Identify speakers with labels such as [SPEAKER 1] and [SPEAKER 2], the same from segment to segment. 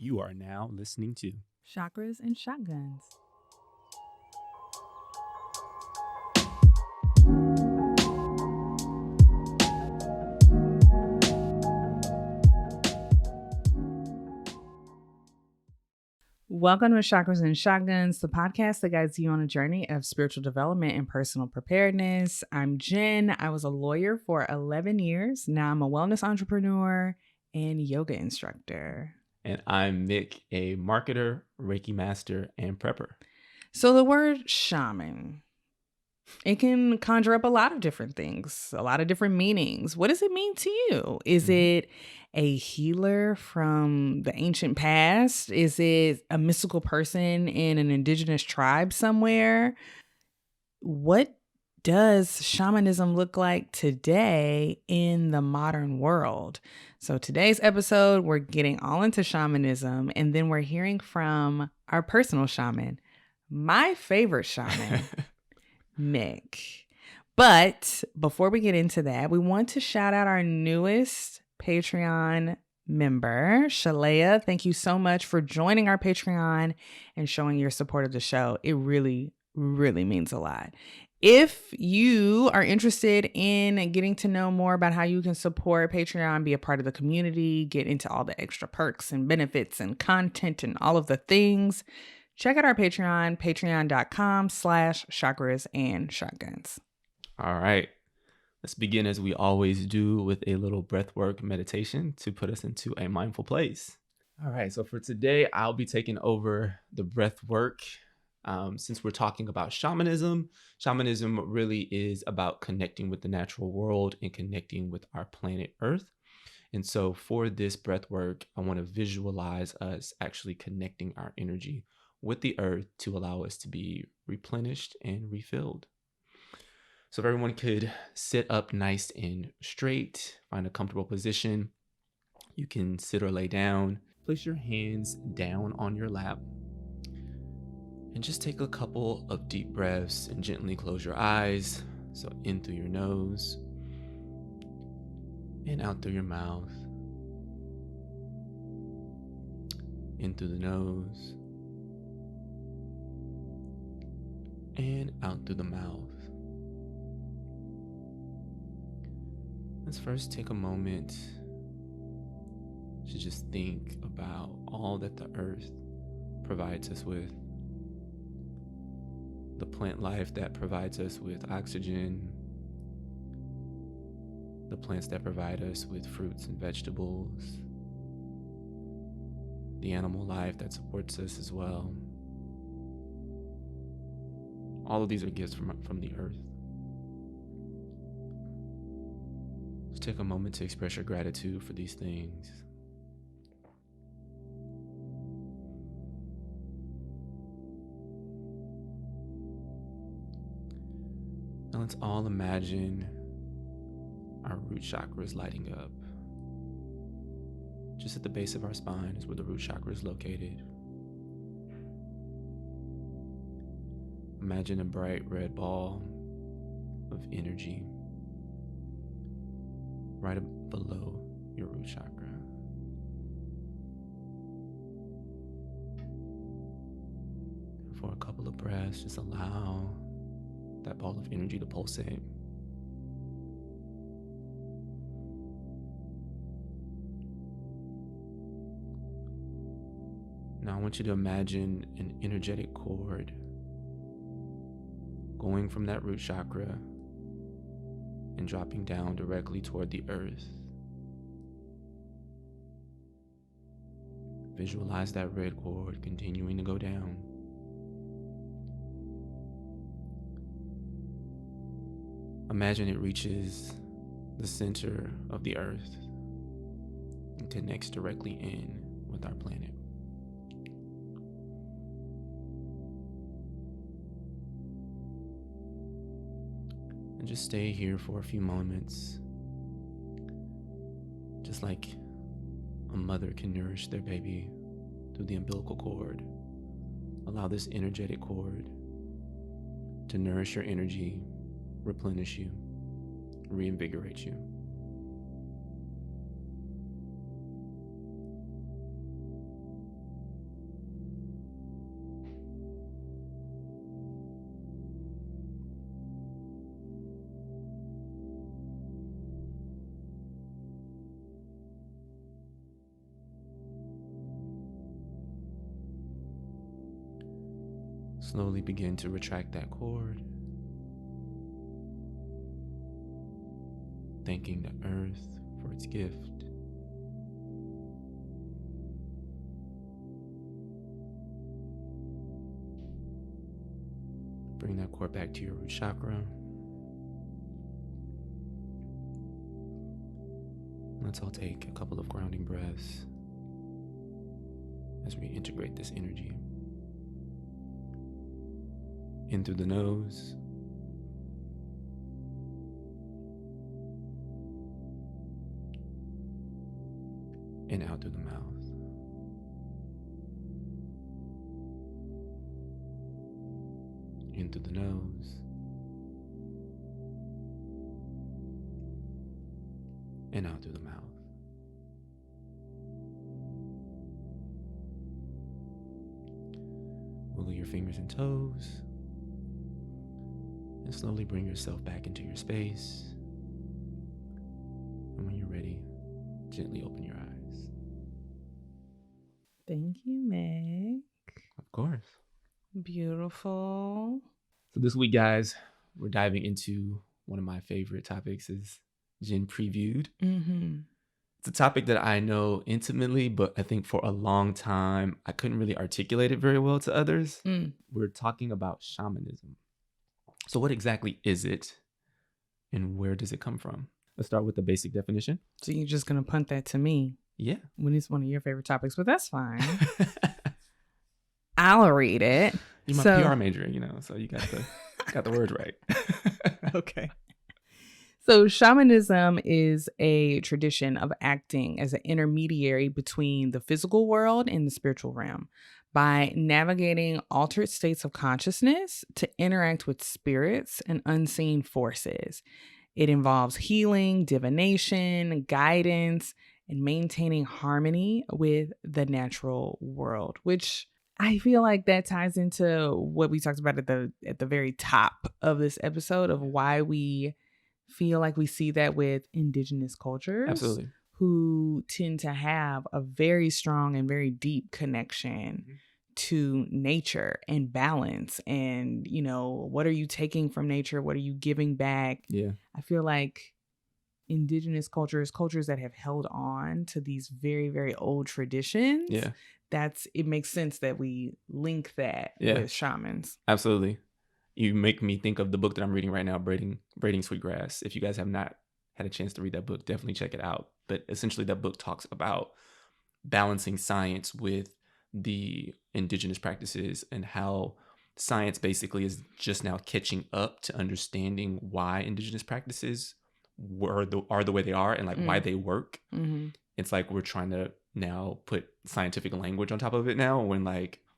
[SPEAKER 1] You are now listening to
[SPEAKER 2] Chakras and Shotguns. Welcome to Chakras and Shotguns, the podcast that guides you on a journey of spiritual development and personal preparedness. I'm Jen. I was a lawyer for 11 years. Now I'm a wellness entrepreneur and yoga instructor.
[SPEAKER 1] And I'm Mick, a marketer, Reiki master, and prepper.
[SPEAKER 2] So the word shaman, it can conjure up a lot of different things, a lot of different meanings. What does it mean to you? Is it a healer from the ancient past? Is it a mystical person in an indigenous tribe somewhere? What does shamanism look like today in the modern world? So today's episode, we're getting all into shamanism, and then we're hearing from our personal shaman, my favorite shaman, Mick. But before we get into that, we want to shout out our newest Patreon member, Shalea. Thank you so much for joining our Patreon and showing your support of the show. It really, really means a lot. If you are interested in getting to know more about how you can support Patreon, be a part of the community, get into all the extra perks and benefits and content and all of the things, check out our Patreon, patreon.com/chakras and shotguns.
[SPEAKER 1] All right. Let's begin as we always do with a little breathwork meditation to put us into a mindful place. All right. So for today, I'll be taking over the breathwork. Since we're talking about shamanism really is about connecting with the natural world and connecting with our planet Earth. And so for this breathwork, I want to visualize us actually connecting our energy with the earth to allow us to be replenished and refilled. So if everyone could sit up nice and straight, find a comfortable position. You can sit or lay down. Place your hands down on your lap. And just take a couple of deep breaths and gently close your eyes. So in through your nose and out through your mouth. In through the nose and out through the mouth. Let's first take a moment to just think about all that the earth provides us with. The plant life that provides us with oxygen, the plants that provide us with fruits and vegetables, the animal life that supports us as well. All of these are gifts from the earth. Just take a moment to express your gratitude for these things. Now let's all imagine our root chakras lighting up. Just at the base of our spine is where the root chakra is located. Imagine a bright red ball of energy right below your root chakra. And for a couple of breaths, just allow that ball of energy to pulsate. Now I want you to imagine an energetic cord going from that root chakra and dropping down directly toward the earth. Visualize that red cord continuing to go down. Imagine it reaches the center of the earth and connects directly in with our planet. And just stay here for a few moments. Just like a mother can nourish their baby through the umbilical cord, allow this energetic cord to nourish your energy, replenish you, reinvigorate you. Slowly begin to retract that cord, thanking the earth for its gift. Bring that cord back to your root chakra. Let's all take a couple of grounding breaths as we integrate this energy. In through the nose, and out through the mouth. In through the nose, and out through the mouth. Wiggle your fingers and toes, and slowly bring yourself back into your space. And when you're ready, gently open your eyes.
[SPEAKER 2] Thank you, Meg.
[SPEAKER 1] Of course.
[SPEAKER 2] Beautiful.
[SPEAKER 1] So this week, guys, we're diving into one of my favorite topics is Jinn Previewed.
[SPEAKER 2] Mm-hmm.
[SPEAKER 1] It's a topic that I know intimately, but I think for a long time, I couldn't really articulate it very well to others. We're talking about shamanism. So what exactly is it, and where does it come from? Let's start with the basic definition.
[SPEAKER 2] So you're just going to punt that to me?
[SPEAKER 1] Yeah.
[SPEAKER 2] When it's one of your favorite topics, but that's fine. I'll read it.
[SPEAKER 1] You're my PR major, so you got the word right.
[SPEAKER 2] Okay. So shamanism is a tradition of acting as an intermediary between the physical world and the spiritual realm by navigating altered states of consciousness to interact with spirits and unseen forces. It involves healing, divination, guidance, and maintaining harmony with the natural world, which I feel like that ties into what we talked about at the very top of this episode of why we feel like we see that with indigenous cultures.
[SPEAKER 1] Absolutely.
[SPEAKER 2] Who tend to have a very strong and very deep connection to nature and balance. And, what are you taking from nature? What are you giving back?
[SPEAKER 1] Yeah.
[SPEAKER 2] I feel like indigenous cultures that have held on to these very, very old traditions.
[SPEAKER 1] Yeah.
[SPEAKER 2] It makes sense that we link that with shamans.
[SPEAKER 1] Absolutely. You make me think of the book that I'm reading right now, Braiding Sweetgrass. If you guys have not had a chance to read that book, definitely check it out. But essentially that book talks about balancing science with the indigenous practices and how science basically is just now catching up to understanding why indigenous practices are the way they are and why they work. Mm-hmm. It's like we're trying to now put scientific language on top of it now when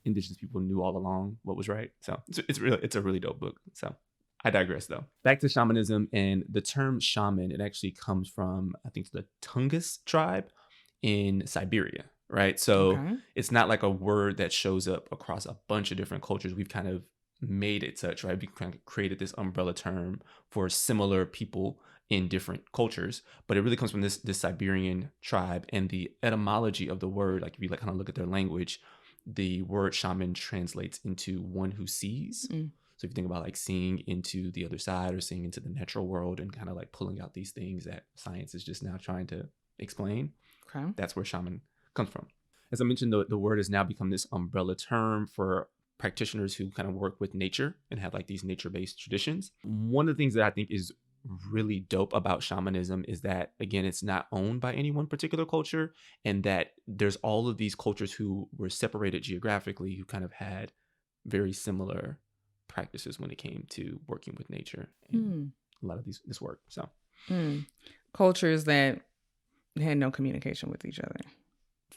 [SPEAKER 1] indigenous people knew all along what was right. So it's a really dope book. So I digress though. Back to shamanism, and the term shaman, it actually comes from, I think, the Tungus tribe in Siberia, right? So It's not like a word that shows up across a bunch of different cultures. We've kind of made it such, right? We kind of created this umbrella term for similar people in different cultures, but it really comes from this Siberian tribe. And the etymology of the word, if you kind of look at their language, the word shaman translates into one who sees. So if you think about seeing into the other side or seeing into the natural world and kind of pulling out these things that science is just now trying to explain, that's where shaman comes from. As I mentioned, the word has now become this umbrella term for practitioners who kind of work with nature and have these nature-based traditions. One of the things that I think is really dope about shamanism is that, again, it's not owned by any one particular culture, and that there's all of these cultures who were separated geographically who kind of had very similar practices when it came to working with nature and a lot of this work. So
[SPEAKER 2] cultures that had no communication with each other.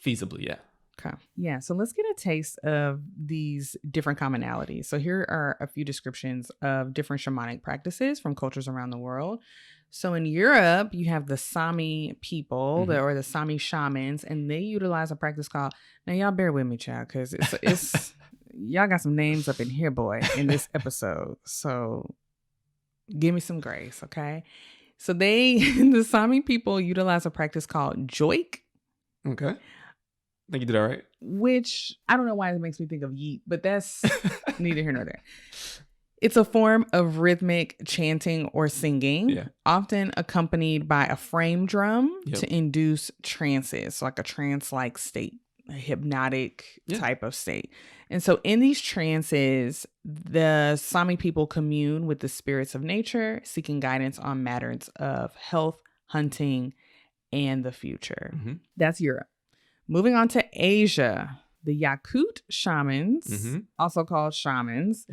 [SPEAKER 1] Feasibly, yeah.
[SPEAKER 2] Okay. Yeah. So let's get a taste of these different commonalities. So here are a few descriptions of different shamanic practices from cultures around the world. So in Europe, you have the Sami people or the Sami shamans, and they utilize a practice called, now y'all bear with me, child, because it's y'all got some names up in here, boy, in this episode. So give me some grace. Okay. So the Sami people utilize a practice called joik.
[SPEAKER 1] Okay. think you did all right.
[SPEAKER 2] which I don't know why it makes me think of yeet, but that's neither here nor there. It's a form of rhythmic chanting or singing,
[SPEAKER 1] Yeah.
[SPEAKER 2] often accompanied by a frame drum
[SPEAKER 1] Yep.
[SPEAKER 2] to induce trances, so like a trance-like state, a hypnotic
[SPEAKER 1] Yeah.
[SPEAKER 2] type of state. And so in these trances, the Sami people commune with the spirits of nature, seeking guidance on matters of health, hunting, and the future.
[SPEAKER 1] Mm-hmm.
[SPEAKER 2] That's Europe. Moving on to Asia, the Yakut shamans,
[SPEAKER 1] Mm-hmm.
[SPEAKER 2] also called shamans,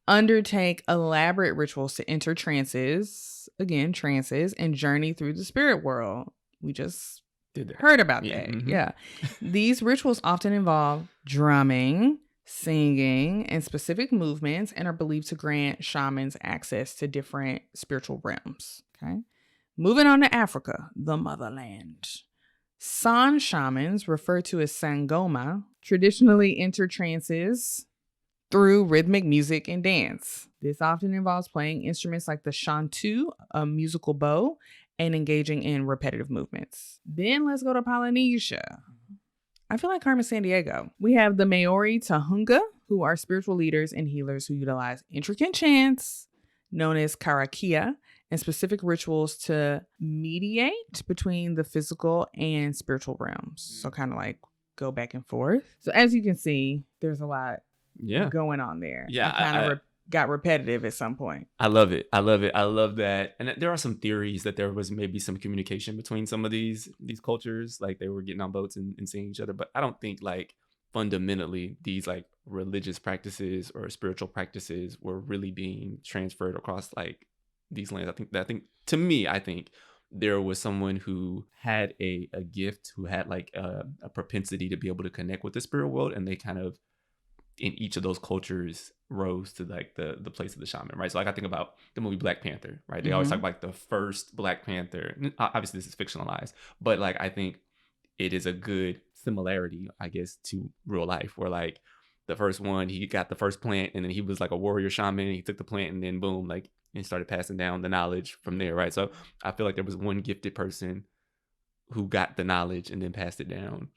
[SPEAKER 2] undertake elaborate rituals to enter trances, and journey through the spirit world. We just heard about that.
[SPEAKER 1] Mm-hmm.
[SPEAKER 2] Yeah. These rituals often involve drumming, singing, and specific movements, and are believed to grant shamans access to different spiritual realms. Okay. Moving on to Africa, the motherland. San shamans, referred to as Sangoma, traditionally enter trances through rhythmic music and dance. This often involves playing instruments like the shantu, a musical bow, and engaging in repetitive movements. Then let's go to Polynesia. I feel like Carmen Sandiego. We have the Maori Tahunga, who are spiritual leaders and healers who utilize intricate chants known as karakia and specific rituals to mediate between the physical and spiritual realms. So kind of like go back and forth. So as you can see, there's a lot going on there.
[SPEAKER 1] Yeah.
[SPEAKER 2] Kind of got repetitive at some point.
[SPEAKER 1] I love it. I love that. And there are some theories that there was maybe some communication between some of these cultures, like they were getting on boats and seeing each other. But I don't think like fundamentally these like religious practices or spiritual practices were really being transferred across like these lands. I think to me, I think there was someone who had a gift, who had like a propensity to be able to connect with the spirit world, and they kind of in each of those cultures rose to like the place of the shaman, right? So like I think about the movie Black Panther, right? They always talk about like the first Black Panther. Obviously this is fictionalized, but like I think it is a good similarity, I guess, to real life, where like the first one, he got the first plant and then he was like a warrior shaman. He took the plant and then boom, like and started passing down the knowledge from there, right? So I feel like there was one gifted person who got the knowledge and then passed it down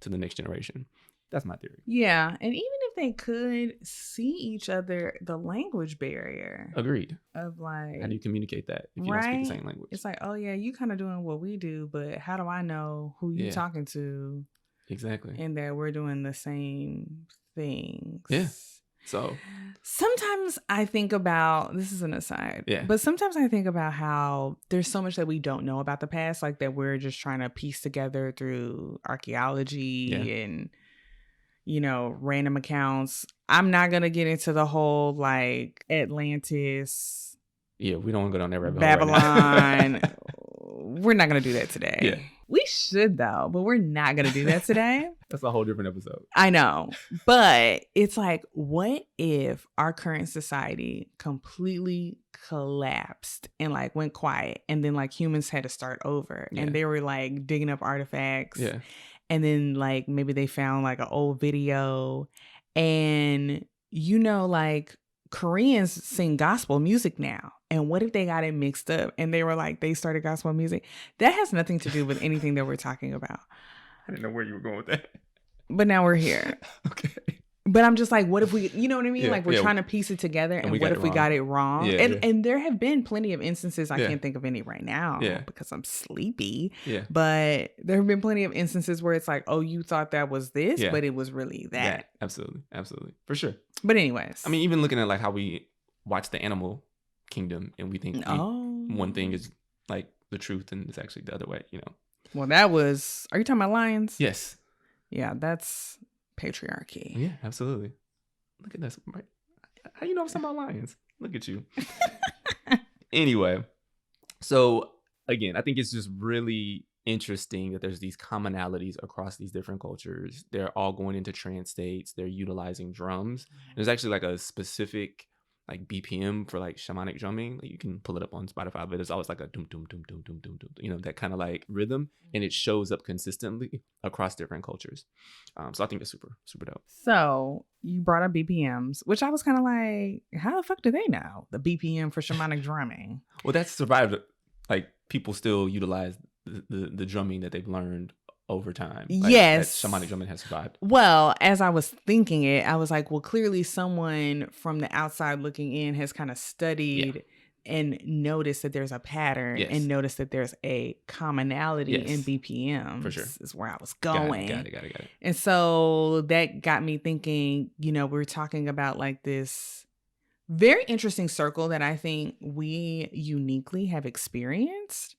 [SPEAKER 1] to the next generation. That's my theory.
[SPEAKER 2] Yeah. And even if they could see each other, the language barrier.
[SPEAKER 1] Agreed.
[SPEAKER 2] Of like,
[SPEAKER 1] how do you communicate that if you don't speak the same language?
[SPEAKER 2] It's like, oh yeah, you kind of doing what we do, but how do I know who you talking to?
[SPEAKER 1] Exactly.
[SPEAKER 2] And that we're doing the same things.
[SPEAKER 1] Yeah. So
[SPEAKER 2] sometimes I think about, this is an aside, but sometimes I think about how there's so much that we don't know about the past, like that we're just trying to piece together through archaeology and, you know, random accounts. I'm not going to get into the whole like Atlantis.
[SPEAKER 1] Yeah, we don't want to go down that rabbit
[SPEAKER 2] hole. Babylon.
[SPEAKER 1] Right
[SPEAKER 2] we're not going to do that today.
[SPEAKER 1] Yeah.
[SPEAKER 2] We should though, but we're not going to do that today.
[SPEAKER 1] That's a whole different episode.
[SPEAKER 2] I know. But it's like, what if our current society completely collapsed and like went quiet, and then like humans had to start over and they were like digging up artifacts.
[SPEAKER 1] Yeah.
[SPEAKER 2] And then like maybe they found like an old video, and you know, like Koreans sing gospel music now. And what if they got it mixed up and they were like, they started gospel music? That has nothing to do with anything that we're talking about.
[SPEAKER 1] I didn't know where you were going with that.
[SPEAKER 2] But now we're here.
[SPEAKER 1] Okay.
[SPEAKER 2] But I'm just like, what if we, you know what I mean?
[SPEAKER 1] Yeah,
[SPEAKER 2] like we're trying to piece it together, and what if we got it wrong? And there have been plenty of instances, I can't think of any right now because I'm sleepy.
[SPEAKER 1] Yeah.
[SPEAKER 2] But there have been plenty of instances where it's like, oh, you thought that was this, but it was really that.
[SPEAKER 1] Yeah, absolutely. Absolutely. For sure.
[SPEAKER 2] But anyways.
[SPEAKER 1] I mean, even looking at like how we watch the animal kingdom and we think one thing is like the truth and it's actually the other way, you know?
[SPEAKER 2] Well, that was, are you talking about lions?
[SPEAKER 1] Yes.
[SPEAKER 2] Yeah, that's patriarchy.
[SPEAKER 1] Yeah, absolutely. Look at this. How do you know I'm talking about lions? Look at you. Anyway, so again, I think it's just really interesting that there's these commonalities across these different cultures. They're all going into trance states. They're utilizing drums. There's actually like a specific like BPM for like shamanic drumming. Like you can pull it up on Spotify, but it's always like a doom doom doom doom doom doom doom, you know, that kind of like rhythm, and it shows up consistently across different cultures. So I think it's super super dope.
[SPEAKER 2] So you brought up BPMs, which I was kind of like, how the fuck do they know the BPM for shamanic drumming?
[SPEAKER 1] Well, that's survived. Like people still utilize the drumming that they've learned over time.
[SPEAKER 2] Yes.
[SPEAKER 1] That shamanic drumming has survived.
[SPEAKER 2] Well, as I was thinking it, I was like, well, clearly someone from the outside looking in has kind of studied and noticed that there's a pattern and noticed that there's a commonality in BPMs.
[SPEAKER 1] For sure.
[SPEAKER 2] Is where I was going.
[SPEAKER 1] Got it.
[SPEAKER 2] And so that got me thinking, we're talking about like this very interesting circle that I think we uniquely have experienced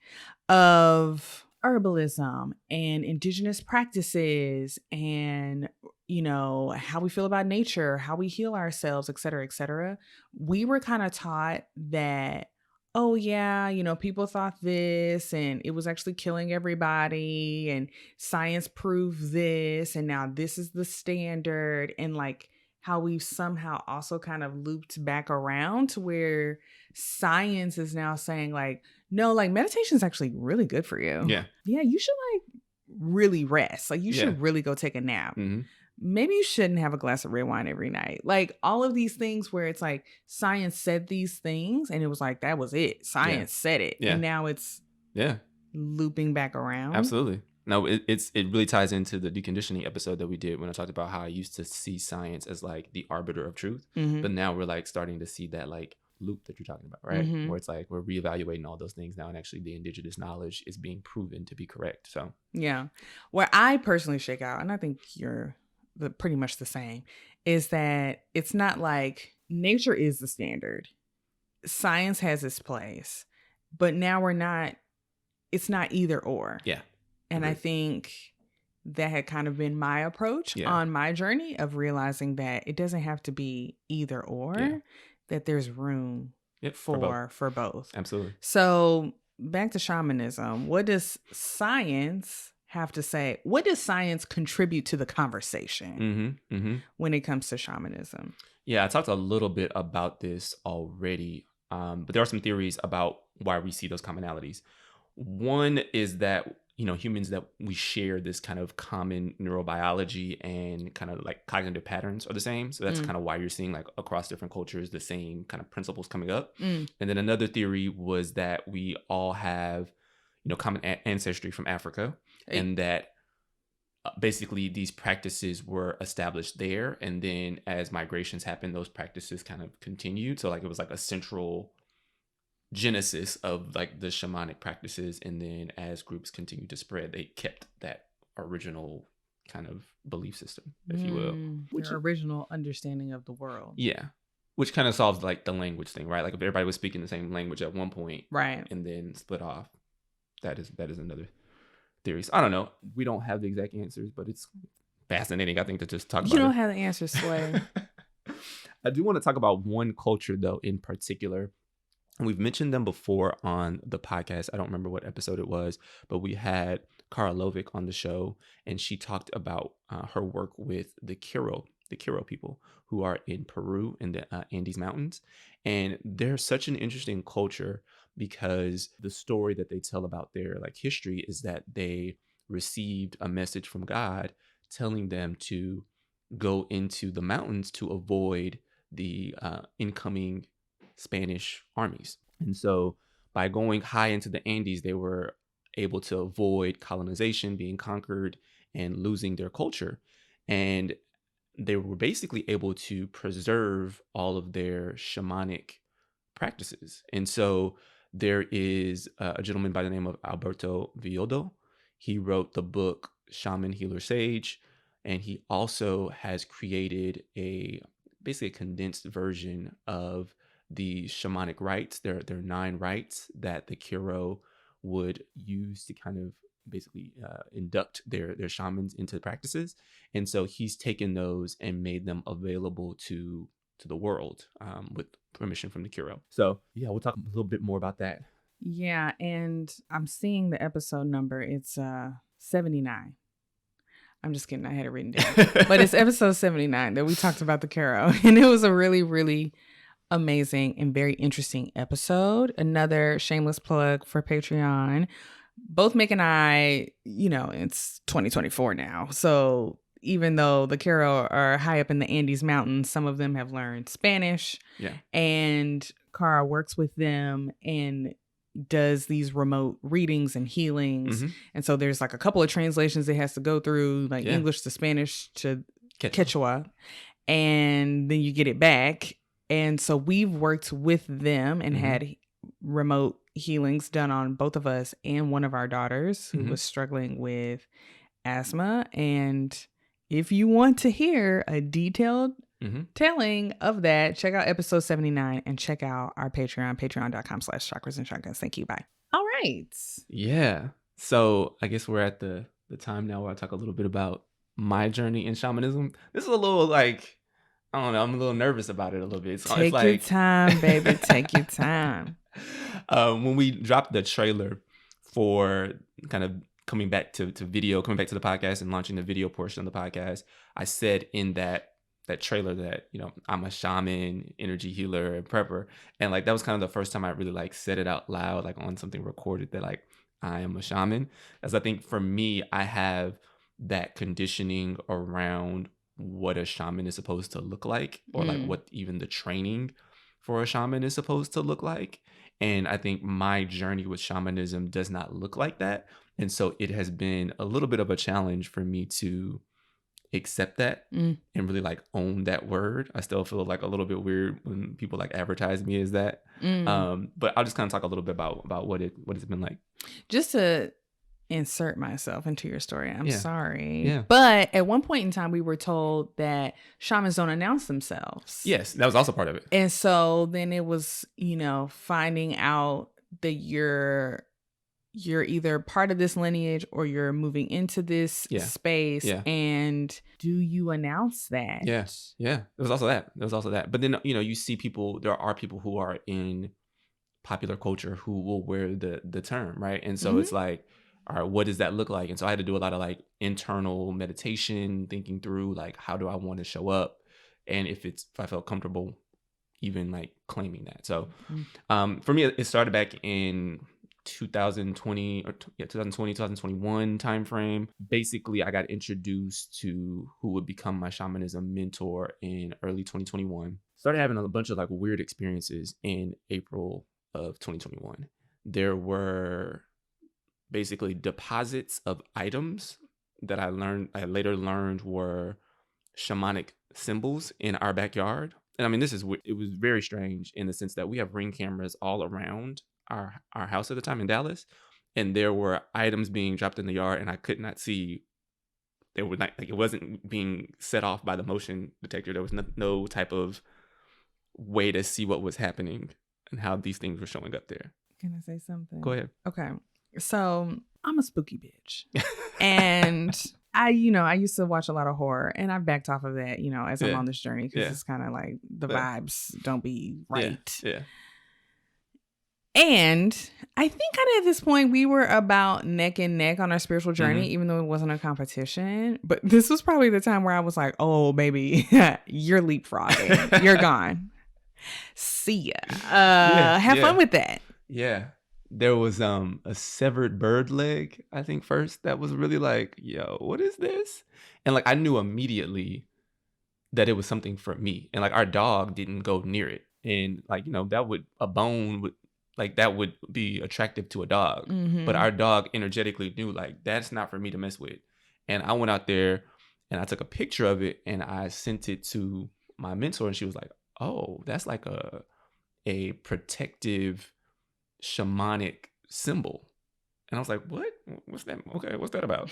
[SPEAKER 2] of herbalism and indigenous practices and, how we feel about nature, how we heal ourselves, et cetera, et cetera. We were kind of taught that, oh yeah, people thought this and it was actually killing everybody and science proved this and now this is the standard, and like how we've somehow also kind of looped back around to where science is now saying like, no, like meditation is actually really good for you.
[SPEAKER 1] Yeah,
[SPEAKER 2] you should like really rest. Like you should really go take a nap.
[SPEAKER 1] Mm-hmm.
[SPEAKER 2] Maybe you shouldn't have a glass of red wine every night. Like all of these things where it's like science said these things and it was like, that was it. Science said it. And now it's looping back around.
[SPEAKER 1] Absolutely. No, it really ties into the deconditioning episode that we did when I talked about how I used to see science as like the arbiter of truth.
[SPEAKER 2] Mm-hmm.
[SPEAKER 1] But now we're like starting to see that like loop that you're talking about, right?
[SPEAKER 2] Mm-hmm.
[SPEAKER 1] Where it's like we're reevaluating all those things now and actually the indigenous knowledge is being proven to be correct. So
[SPEAKER 2] yeah. Where I personally shake out, and I think you're pretty much the same, is that it's not like nature is the standard. Science has its place, but now it's not either or.
[SPEAKER 1] Yeah.
[SPEAKER 2] And I think that had kind of been my approach on my journey of realizing that it doesn't have to be either or, that there's room for both.
[SPEAKER 1] Absolutely.
[SPEAKER 2] So back to shamanism, what does science have to say? What does science contribute to the conversation when it comes to shamanism?
[SPEAKER 1] Yeah, I talked a little bit about this already, but there are some theories about why we see those commonalities. One is that humans, that we share this kind of common neurobiology and kind of like cognitive patterns are the same. So that's kind of why you're seeing like across different cultures, the same kind of principles coming up. And then another theory was that we all have, common ancestry from Africa, and that basically these practices were established there. And then as migrations happened, those practices kind of continued. So like it was like a central genesis of like the shamanic practices, and then as groups continue to spread, they kept that original kind of belief system, if you will,
[SPEAKER 2] which original understanding of the world.
[SPEAKER 1] Which kind of solves like the language thing, right? Like if everybody was speaking the same language at one point,
[SPEAKER 2] right,
[SPEAKER 1] and then split off, that is another theory. So I don't know, we don't have the exact answers, but it's fascinating, I think, to just talk about.
[SPEAKER 2] You don't have the answers, Sway.
[SPEAKER 1] I do want to talk about one culture though in particular. We've mentioned them before on the podcast. I don't remember what episode it was, but we had Caara Lovick on the show, and she talked about her work with the Caara people who are in Peru in the Andes Mountains. And they're such an interesting culture because the story that they tell about their like history is that they received a message from God telling them to go into the mountains to avoid the incoming Spanish armies. And so by going high into the Andes, they were able to avoid colonization, being conquered, and losing their culture. And they were basically able to preserve all of their shamanic practices. And so there is a gentleman by the name of Alberto Villoldo. He wrote the book Shaman, Healer, Sage, and he also has created basically a condensed version of the shamanic rites. There are 9 rites that the Caara would use to kind of basically induct their shamans into the practices. And so he's taken those and made them available to the world with permission from the Caara. So yeah, we'll talk a little bit more about that.
[SPEAKER 2] Yeah, and I'm seeing the episode number. It's 79. I'm just kidding. I had it written down. But it's episode 79 that we talked about the Caara. And it was a really, really amazing and very interesting episode. Another shameless plug for Patreon. Both Mick and I, it's 2024 now. So even though the Caara are high up in the Andes Mountains, some of them have learned Spanish.
[SPEAKER 1] Yeah.
[SPEAKER 2] And Caara works with them and does these remote readings and healings.
[SPEAKER 1] Mhm.
[SPEAKER 2] And so there's like a couple of translations it has to go through, like
[SPEAKER 1] Yeah.
[SPEAKER 2] English to Spanish to
[SPEAKER 1] Quechua.
[SPEAKER 2] Quechua, and then you get it back. And so we've worked with them and
[SPEAKER 1] Mhm.
[SPEAKER 2] had remote healings done on both of us and one of our daughters who
[SPEAKER 1] Mhm.
[SPEAKER 2] was struggling with asthma. And if you want to hear a detailed
[SPEAKER 1] Mhm.
[SPEAKER 2] telling of that, check out episode 79 and check out our Patreon, patreon.com/chakras and shotguns. Thank you. Bye. All right.
[SPEAKER 1] Yeah. So I guess we're at the time now where I talk a little bit about my journey in shamanism. This is a little like, I don't know, I'm a little nervous about it a little bit. So it's
[SPEAKER 2] Take your
[SPEAKER 1] like
[SPEAKER 2] time, baby. Take your time.
[SPEAKER 1] when we dropped the trailer for kind of coming back to video, coming back to the podcast and launching the video portion of the podcast, I said in that trailer that, you know, I'm a shaman, energy healer, and prepper. And like that was kind of the first time I really like said it out loud, like on something recorded, that like I am a shaman. As I think for me, I have that conditioning around what a shaman is supposed to look like, or like what even the training for a shaman is supposed to look like. And I think my journey with shamanism does not look like that. And so it has been a little bit of a challenge for me to accept that and really like own that word. I still feel like a little bit weird when people like advertise me as that. But I'll just kind of talk a little bit about what it's been like.
[SPEAKER 2] Just to insert myself into your story, I'm
[SPEAKER 1] Yeah.
[SPEAKER 2] sorry.
[SPEAKER 1] Yeah.
[SPEAKER 2] But at one point in time, we were told that shamans don't announce themselves.
[SPEAKER 1] Yes, that was also part of it.
[SPEAKER 2] And so then it was, you know, finding out that you're either part of this lineage or you're moving into this space.
[SPEAKER 1] Yeah.
[SPEAKER 2] And do you announce that?
[SPEAKER 1] Yes. Yeah. There was also that. But then, you know, you see people, there are people who are in popular culture who will wear the term, right? And so it's like, all right, what does that look like? And so I had to do a lot of like internal meditation, thinking through like, how do I want to show up? And if I felt comfortable even like claiming that. So for me, it started back in 2020 or 2021 timeframe. Basically, I got introduced to who would become my shamanism mentor in early 2021. Started having a bunch of like weird experiences in April of 2021. There were basically deposits of items that I later learned were shamanic symbols in our backyard. And I mean, it was very strange in the sense that we have Ring cameras all around our house at the time in Dallas, and there were items being dropped in the yard, and I could not see. They were not like, it wasn't being set off by the motion detector. There was no type of way to see what was happening and how these things were showing up there.
[SPEAKER 2] Can I say something?
[SPEAKER 1] Go ahead.
[SPEAKER 2] Okay. So I'm a spooky bitch. And I used to watch a lot of horror, and I've backed off of that, you know, as I'm on this journey, because it's kind of like the vibes don't be right.
[SPEAKER 1] Yeah.
[SPEAKER 2] And I think kind of at this point we were about neck and neck on our spiritual journey, even though it wasn't a competition. But this was probably the time where I was like, oh, baby, you're leapfrogging. You're gone. See ya. Have fun with that.
[SPEAKER 1] Yeah. There was a severed bird leg, I think, first. That was really like, yo, what is this? And like I knew immediately that it was something for me. And like our dog didn't go near it. And like, you know, a bone would like that would be attractive to a dog. But our dog energetically knew like that's not for me to mess with. And I went out there and I took a picture of it and I sent it to my mentor, and she was like, oh, that's like a protective shamanic symbol. And I was like, what? What's that? Okay, what's that about?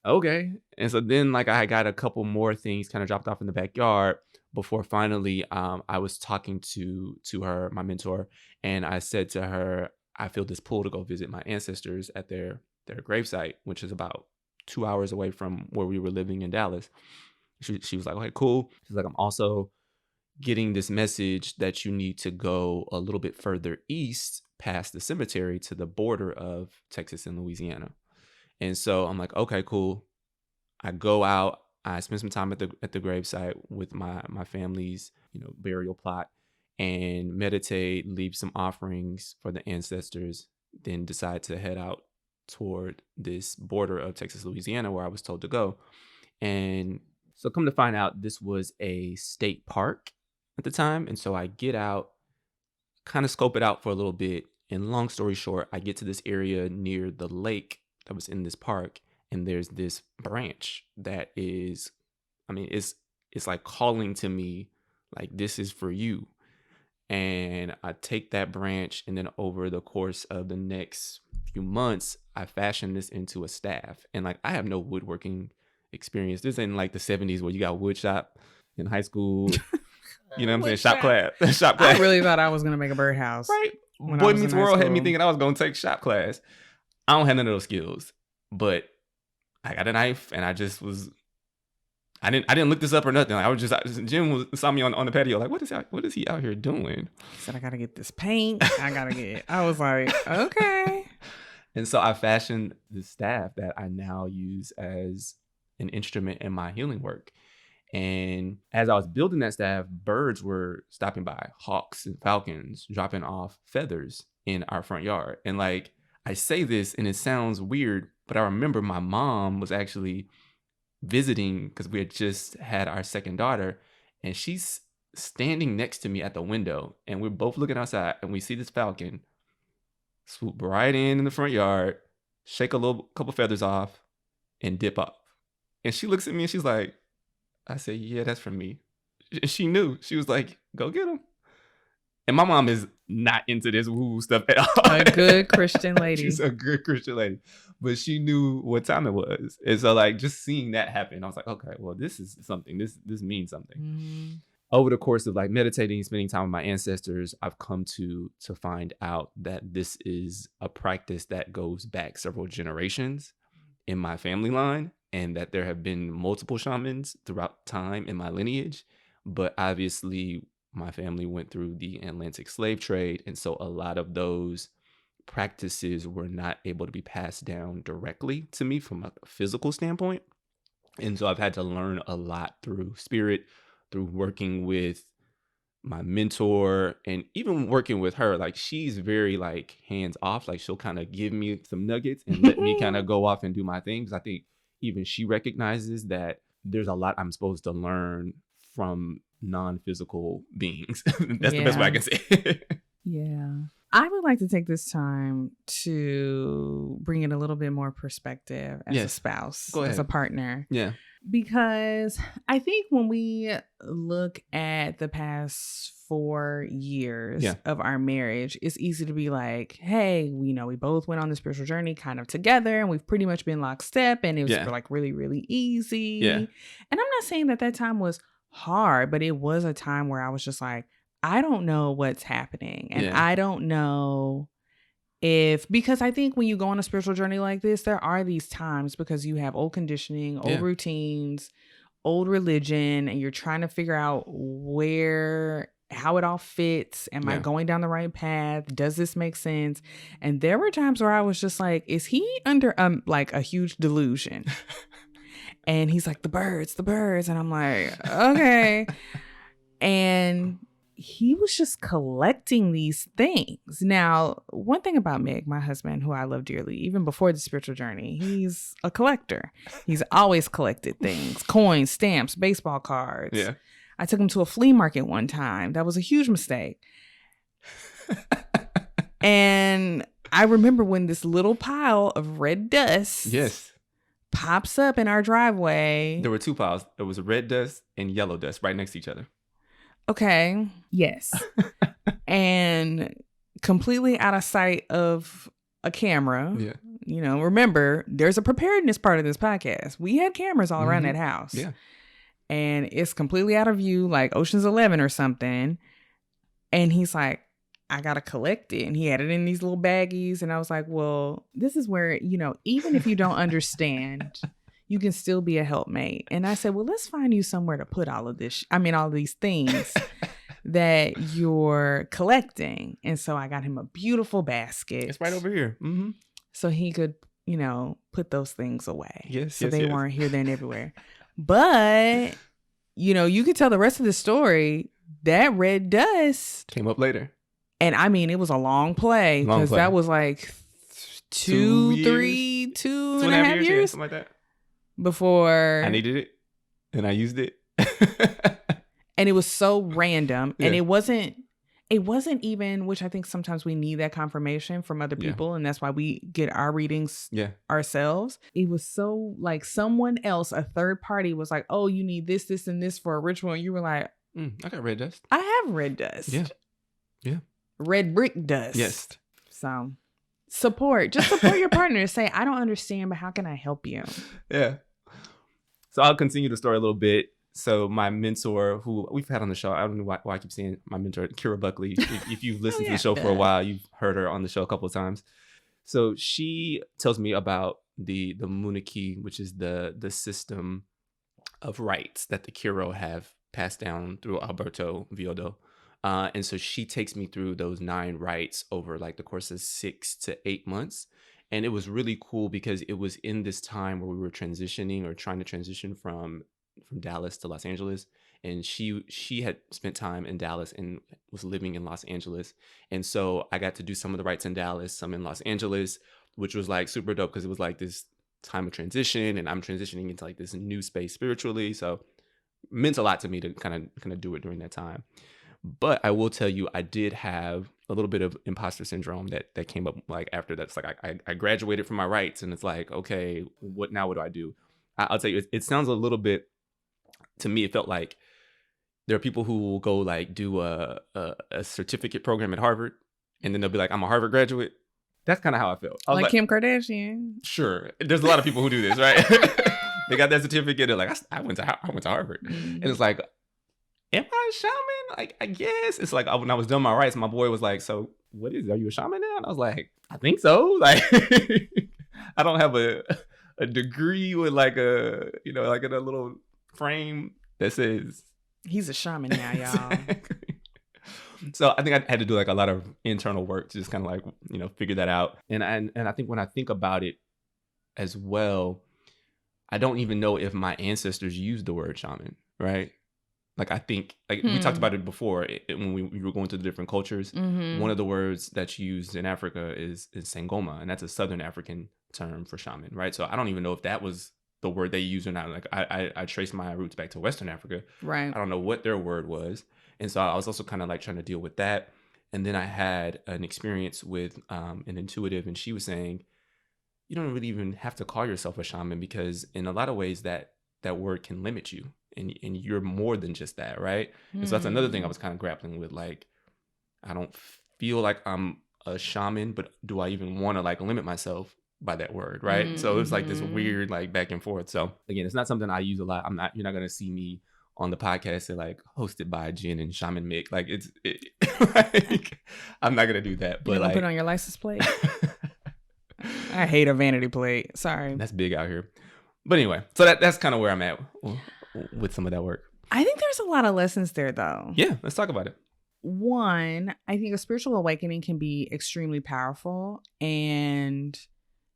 [SPEAKER 1] Okay. And so then like I got a couple more things kind of dropped off in the backyard before finally I was talking to her, my mentor, and I said to her, I feel this pull to go visit my ancestors at their gravesite, which is about 2 hours away from where we were living in Dallas. She was like, okay, cool. She's like, I'm also getting this message that you need to go a little bit further east past the cemetery to the border of Texas and Louisiana. And so I'm like, okay, cool. I go out, I spend some time at the gravesite with my family's, you know, burial plot, and meditate, leave some offerings for the ancestors, then decide to head out toward this border of Texas, Louisiana, where I was told to go. And so come to find out, this was a state park at the time. And so I get out, kind of scope it out for a little bit, And long story short, I get to this area near the lake that was in this park, and there's this branch that is, I mean, it's like calling to me, like, this is for you. And I take that branch, and then over the course of the next few months, I fashion this into a staff. And like, I have no woodworking experience. This ain't like the 70s where you got wood shop in high school. You know what I'm saying?
[SPEAKER 2] Wood
[SPEAKER 1] Shop
[SPEAKER 2] shop.
[SPEAKER 1] class. Shop
[SPEAKER 2] I
[SPEAKER 1] class.
[SPEAKER 2] really thought I was gonna make a birdhouse.
[SPEAKER 1] Right.
[SPEAKER 2] When I
[SPEAKER 1] Boy
[SPEAKER 2] was
[SPEAKER 1] Meets
[SPEAKER 2] in high
[SPEAKER 1] World had me
[SPEAKER 2] school.
[SPEAKER 1] thinking I was going to take shop class. I don't have none of those skills, but I got a knife, and I just was. I didn't look this up or nothing. I was just Jim saw me on the patio, like, what is he out here doing?
[SPEAKER 2] He said, I gotta get this paint. I was like, okay.
[SPEAKER 1] And so I fashioned the staff that I now use as an instrument in my healing work. And as I was building that staff, birds were stopping by, hawks and falcons dropping off feathers in our front yard. And like, I say this and it sounds weird, but I remember my mom was actually visiting because we had just had our second daughter, and she's standing next to me at the window, and we're both looking outside, and we see this falcon swoop right in the front yard, shake a couple feathers off, and dip off. And she looks at me and she's like, I said, yeah, that's from me. She knew. She was like, go get him. And my mom is not into this woo stuff at all.
[SPEAKER 2] A good Christian lady.
[SPEAKER 1] She's a good Christian lady. But she knew what time it was. And so like, just seeing that happen, I was like, okay, well, this is something. This means something.
[SPEAKER 2] Mm-hmm.
[SPEAKER 1] Over the course of like meditating, spending time with my ancestors, I've come to find out that this is a practice that goes back several generations in my family line, and that there have been multiple shamans throughout time in my lineage. But obviously, my family went through the Atlantic slave trade, and so a lot of those practices were not able to be passed down directly to me from a physical standpoint. And so I've had to learn a lot through spirit, through working with my mentor, and even working with her. Like, she's very like hands off. Like, she'll kind of give me some nuggets and let me kind of go off and do my things. I think even she recognizes that there's a lot I'm supposed to learn from non-physical beings. That's the best way I can say it.
[SPEAKER 2] Yeah. I would like to take this time to bring in a little bit more perspective as a spouse, as a partner.
[SPEAKER 1] Yeah.
[SPEAKER 2] Because I think when we look at the past 4 years of our marriage, it's easy to be like, hey, we both went on the spiritual journey kind of together, and we've pretty much been lockstep, and it was like really, really easy. Yeah. And I'm not saying that time was hard, but it was a time where I was just like, I don't know what's happening. And I don't know because I think when you go on a spiritual journey like this, there are these times because you have old conditioning, old routines, old religion, and you're trying to figure out how it all fits. Am I going down the right path? Does this make sense? And there were times where I was just like, is he under like a huge delusion? And he's like, the birds. And I'm like, okay. And he was just collecting these things. Now, one thing about Meg, my husband, who I love dearly, even before the spiritual journey, he's a collector. He's always collected things, coins, stamps, baseball cards. Yeah. I took him to a flea market one time. That was a huge mistake. And I remember when this little pile of red dust pops up in our driveway.
[SPEAKER 1] There were two piles. There was red dust and yellow dust right next to each other.
[SPEAKER 2] Okay. Yes. And completely out of sight of a camera. Yeah. Remember, there's a preparedness part of this podcast. We had cameras all around that house. Yeah. And it's completely out of view, like Ocean's 11 or something. And he's like, I got to collect it. And he had it in these little baggies. And I was like, well, this is where, even if you don't understand, you can still be a helpmate. And I said, well, let's find you somewhere to put all these things that you're collecting. And so I got him a beautiful basket.
[SPEAKER 1] It's right over here. Mm-hmm.
[SPEAKER 2] So he could, put those things away. Yes. So they weren't here, there, and everywhere. But, you could tell the rest of the story. That red dust
[SPEAKER 1] came up later.
[SPEAKER 2] And I mean, it was a long play because that was like 2 and a half years.
[SPEAKER 1] Yeah, something like that.
[SPEAKER 2] Before
[SPEAKER 1] I needed it and I used it.
[SPEAKER 2] And it was so random. And it wasn't it wasn't even, which I think sometimes we need that confirmation from other
[SPEAKER 1] Yeah.
[SPEAKER 2] people, and that's why we get our readings
[SPEAKER 1] Yeah.
[SPEAKER 2] ourselves. It was so like someone else, a third party, was like, "Oh, you need this, this, and this for a ritual," and you were like,
[SPEAKER 1] I got red dust.
[SPEAKER 2] "I have red dust,
[SPEAKER 1] Yeah.
[SPEAKER 2] red brick dust."
[SPEAKER 1] Yes.
[SPEAKER 2] So support your partner. Say, "I don't understand, but how can I help you?"
[SPEAKER 1] Yeah. So I'll continue the story a little bit. So my mentor, who we've had on the show, I don't know why I keep saying my mentor, Caara Buckley. If you've listened to the show for a while, you've heard her on the show a couple of times. So she tells me about the Muniki, which is the system of rites that the Kiro have passed down through Alberto Viodo. And so she takes me through those 9 rites over like the course of 6 to 8 months. And it was really cool because it was in this time where we were transitioning or trying to transition from Dallas to Los Angeles. And she had spent time in Dallas and was living in Los Angeles. And so I got to do some of the rites in Dallas, some in Los Angeles, which was like super dope because it was like this time of transition and I'm transitioning into like this new space spiritually. So it meant a lot to me to kind of do it during that time. But I will tell you, I did have a little bit of imposter syndrome that came up like after that. It's like I graduated from my rites and it's like, okay, what do I do? I'll tell you, it sounds a little bit, to me, it felt like there are people who will go like do a certificate program at Harvard and then they'll be like, I'm a Harvard graduate. That's kind of how I felt. I was
[SPEAKER 2] like Kim Kardashian.
[SPEAKER 1] Sure. There's a lot of people who do this, right? They got that certificate. They're like, I went to Harvard. And it's like, am I a shaman? Like, I guess. It's like when I was done my rites, my boy was like, so what is it? Are you a shaman now? And I was like, I think so. Like, I don't have a degree with like a, like in a little frame that says.
[SPEAKER 2] He's a shaman now, y'all.
[SPEAKER 1] Exactly. So I think I had to do like a lot of internal work to just kind of like, figure that out. And I think when I think about it as well, I don't even know if my ancestors used the word shaman, right? Like, I think, like we talked about it before when we were going through the different cultures. One of the words that's used in Africa is Sangoma, and that's a Southern African term for shaman, right? So I don't even know if that was the word they use or not. Like, I trace my roots back to Western Africa.
[SPEAKER 2] Right.
[SPEAKER 1] I don't know what their word was. And so I was also kind of like trying to deal with that. And then I had an experience with an intuitive, and she was saying, you don't really even have to call yourself a shaman because in a lot of ways that word can limit you. And you're more than just that, right? And so that's another thing I was kind of grappling with. Like, I don't feel like I'm a shaman, but do I even want to like limit myself by that word, right? So it was like this weird like back and forth. So again, it's not something I use a lot. You're not gonna see me on the podcast and like hosted by Jen and Shaman Mick. Like like, I'm not gonna do that. But
[SPEAKER 2] you're gonna
[SPEAKER 1] like,
[SPEAKER 2] put it on your license plate. I hate a vanity plate. Sorry.
[SPEAKER 1] That's big out here. But anyway, so that's kind of where I'm at with some of that work.
[SPEAKER 2] I think there's a lot of lessons there, though.
[SPEAKER 1] Yeah, let's talk about it.
[SPEAKER 2] One, I think a spiritual awakening can be extremely powerful. And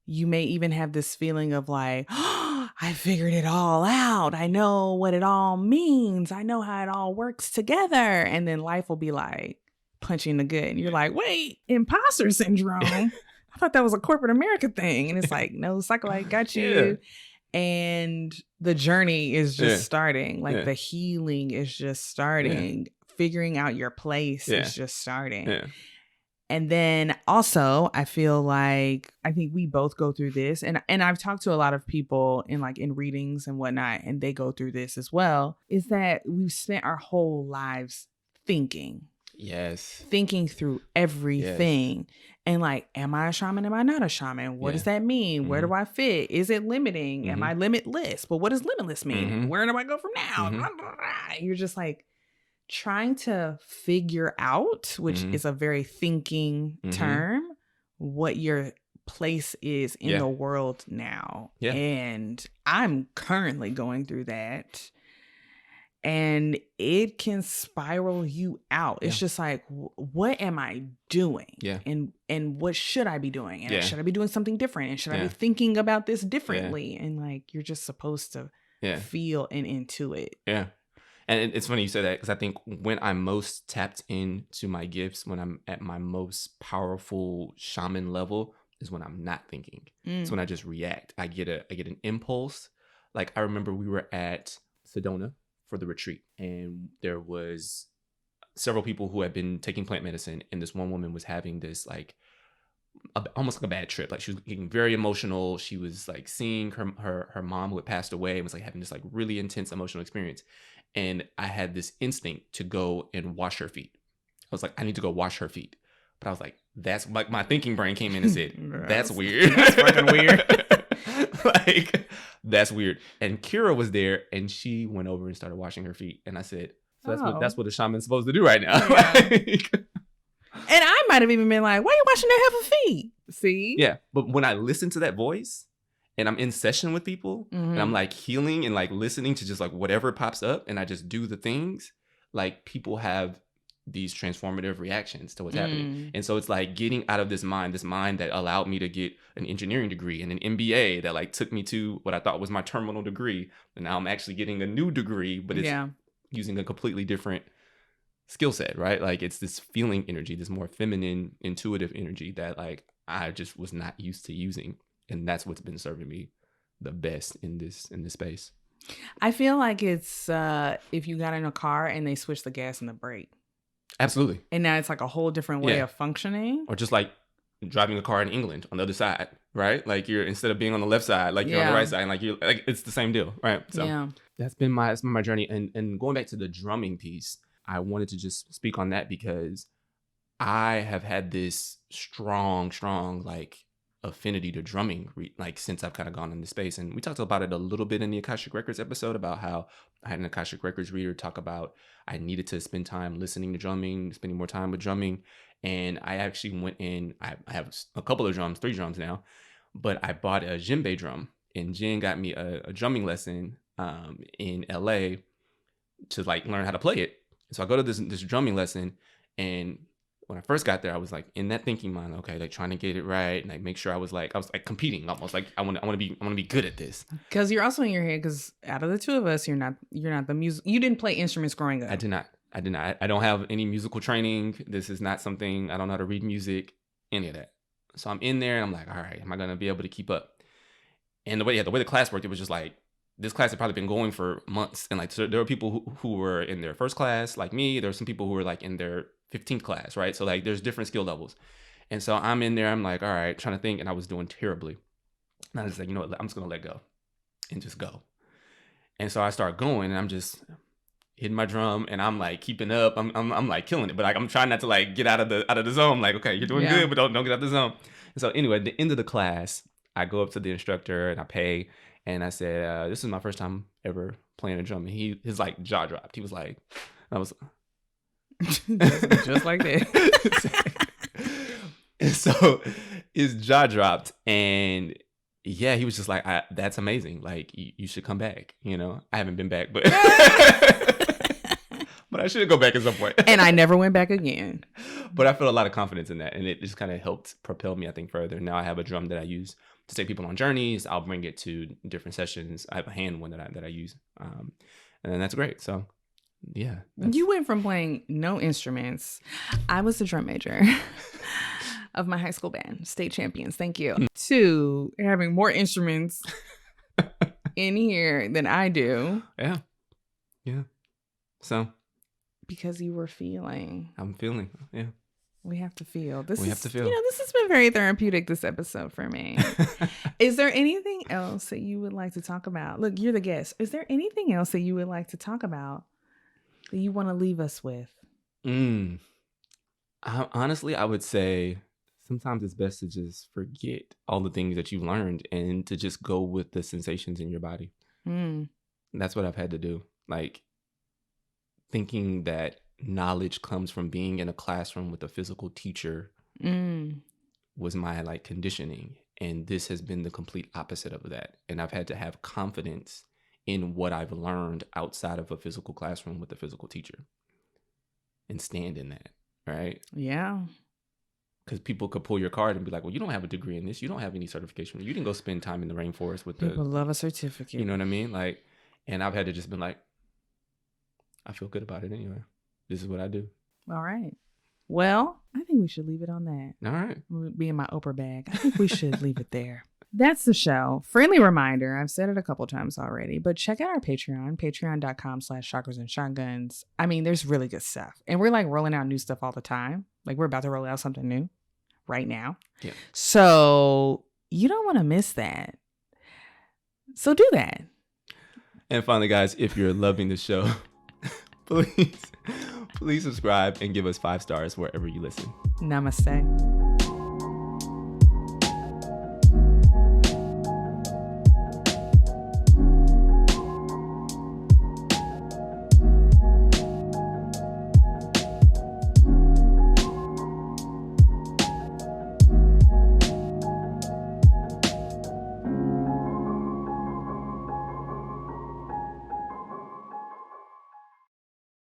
[SPEAKER 2] you may even have this feeling of like, oh, I figured it all out. I know what it all means. I know how it all works together. And then life will be like punching the gut. And you're like, wait, imposter syndrome? I thought that was a corporate America thing. And it's like, no, Psycho got you. Yeah. And the journey is just starting. Like the healing is just starting. Figuring out your place is just starting. Yeah. And then also, I feel like, I think we both go through this. And I've talked to a lot of people in readings and whatnot, and they go through this as well, is that we've spent our whole lives thinking.
[SPEAKER 1] Yes.
[SPEAKER 2] Thinking through everything. Yes. And like, am I a shaman? Am I not a shaman? What does that mean? Where do I fit? Is it limiting? Am I limitless? But what does limitless mean? Where do I go from now? You're just like trying to figure out, which is a very thinking term, what your place is in the world now. Yeah. And I'm currently going through that. And it can spiral you out. It's just like, what am I doing? Yeah. And what should I be doing? And should I be doing something different? And should I be thinking about this differently? And like, you're just supposed to feel and intuit.
[SPEAKER 1] Yeah. And it's funny you say that, because I think when I'm most tapped into my gifts, when I'm at my most powerful shaman level, is when I'm not thinking. It's when I just react. I get an impulse. Like, I remember we were at Sedona for the retreat, and there was several people who had been taking plant medicine, and this one woman was having this like almost like a bad trip. Like she was getting very emotional. She was like seeing her mom who had passed away and was like having this like really intense emotional experience. And I had this instinct to go and wash her feet. I was like, I need to go wash her feet. But I was like, that's like my thinking brain came in and said, that's weird.
[SPEAKER 2] That's fucking weird.
[SPEAKER 1] Like, that's weird. And Caara was there and she went over and started washing her feet. And I said, so that's what a shaman's supposed to do right now.
[SPEAKER 2] Yeah. And I might have even been like, why are you washing their heifer feet? See?
[SPEAKER 1] Yeah. But when I listen to that voice and I'm in session with people and I'm like healing and like listening to just like whatever pops up and I just do the things, like people have these transformative reactions to what's happening. And so it's like getting out of this mind that allowed me to get an engineering degree and an MBA that like took me to what I thought was my terminal degree. And now I'm actually getting a new degree, but it's using a completely different skill set, right? Like it's this feeling energy, this more feminine, intuitive energy that like I just was not used to using. And that's what's been serving me the best in this space.
[SPEAKER 2] I feel like it's if you got in a car and they switched the gas and the brake.
[SPEAKER 1] Absolutely.
[SPEAKER 2] And now it's like a whole different way of functioning.
[SPEAKER 1] Or just like driving a car in England on the other side, right? Like you're, instead of being on the left side, like you're on the right side, and like you're like, it's the same deal, right? So that's been my journey. And going back to the drumming piece, I wanted to just speak on that because I have had this strong like affinity to drumming like since I've kind of gone into space. And we talked about it a little bit in the Akashic Records episode about how I had an Akashic Records reader talk about I needed to spend time listening to drumming, spending more time with drumming. And I actually went in, I have a couple of drums, 3 drums now, but I bought a djembe drum, and Jen got me a drumming lesson in LA to like learn how to play it. So I go to this drumming lesson, and when I first got there, I was like in that thinking mind, okay, like trying to get it right, and like make sure I was like competing almost, like I want to be good at this.
[SPEAKER 2] Because you're also in your head, because out of the two of us, you're not the music. You didn't play instruments growing up.
[SPEAKER 1] I did not. I don't have any musical training. This is not something, I don't know how to read music, any of that. So I'm in there and I'm like, all right, am I gonna be able to keep up? And the way the class worked, it was just like, this class had probably been going for months. And like, so there were people who were in their first class, like me. There were some people who were like in their 15th class, right? So like, there's different skill levels. And so I'm in there, I'm like, all right, trying to think. And I was doing terribly. And I was like, you know what, I'm just going to let go and just go. And so I start going and I'm just hitting my drum and I'm like keeping up. I'm like killing it. But like, I'm trying not to like get out of the zone. Like, okay, you're doing good, but don't get out of the zone. And so anyway, at the end of the class, I go up to the instructor and I pay. And I said, this is my first time ever playing a drum. And his like jaw dropped. He was like, I was
[SPEAKER 2] just like that.
[SPEAKER 1] And so his jaw dropped. And yeah, he was just like, that's amazing. Like, you should come back. You know, I haven't been back, but but I should go back at some point.
[SPEAKER 2] And I never went back again.
[SPEAKER 1] But I feel a lot of confidence in that. And it just kind of helped propel me, I think, further. Now I have a drum that I use to take people on journeys. I'll bring it to different sessions. I have a hand one that I use. And that's great. So yeah.
[SPEAKER 2] You went from playing no instruments. I was the drum major of my high school band, state champions. Thank you. To having more instruments in here than I do.
[SPEAKER 1] Yeah. Yeah. So.
[SPEAKER 2] Because you were feeling.
[SPEAKER 1] I'm feeling. Yeah.
[SPEAKER 2] We have to feel.
[SPEAKER 1] We have to feel.
[SPEAKER 2] You know, this has been very therapeutic, this episode for me. Is there anything else that you would like to talk about? Look, you're the guest. Is there anything else that you would like to talk about that you want to leave us with?
[SPEAKER 1] Honestly, I would say sometimes it's best to just forget all the things that you've learned and to just go with the sensations in your body. That's what I've had to do. Like, thinking that knowledge comes from being in a classroom with a physical teacher was my like conditioning. And this has been the complete opposite of that. And I've had to have confidence in what I've learned outside of a physical classroom with a physical teacher and stand in that, right?
[SPEAKER 2] Yeah.
[SPEAKER 1] Because people could pull your card and be like, well, you don't have a degree in this. You don't have any certification. You didn't go spend time in the rainforest with
[SPEAKER 2] people love a certificate.
[SPEAKER 1] You know what I mean? Like, and I've had to just been like, I feel good about it anyway. This is what I do.
[SPEAKER 2] All right. Well, I think we should leave it on that.
[SPEAKER 1] All right.
[SPEAKER 2] Be in my Oprah bag. I think we should leave it there. That's the show. Friendly reminder, I've said it a couple times already, but check out our Patreon, patreon.com/chakras and shotguns. I mean, there's really good stuff. And we're like rolling out new stuff all the time. Like we're about to roll out something new right now.
[SPEAKER 1] Yeah.
[SPEAKER 2] So you don't want to miss that. So do that.
[SPEAKER 1] And finally, guys, if you're loving the show, please subscribe and give us 5 stars wherever you listen.
[SPEAKER 2] Namaste.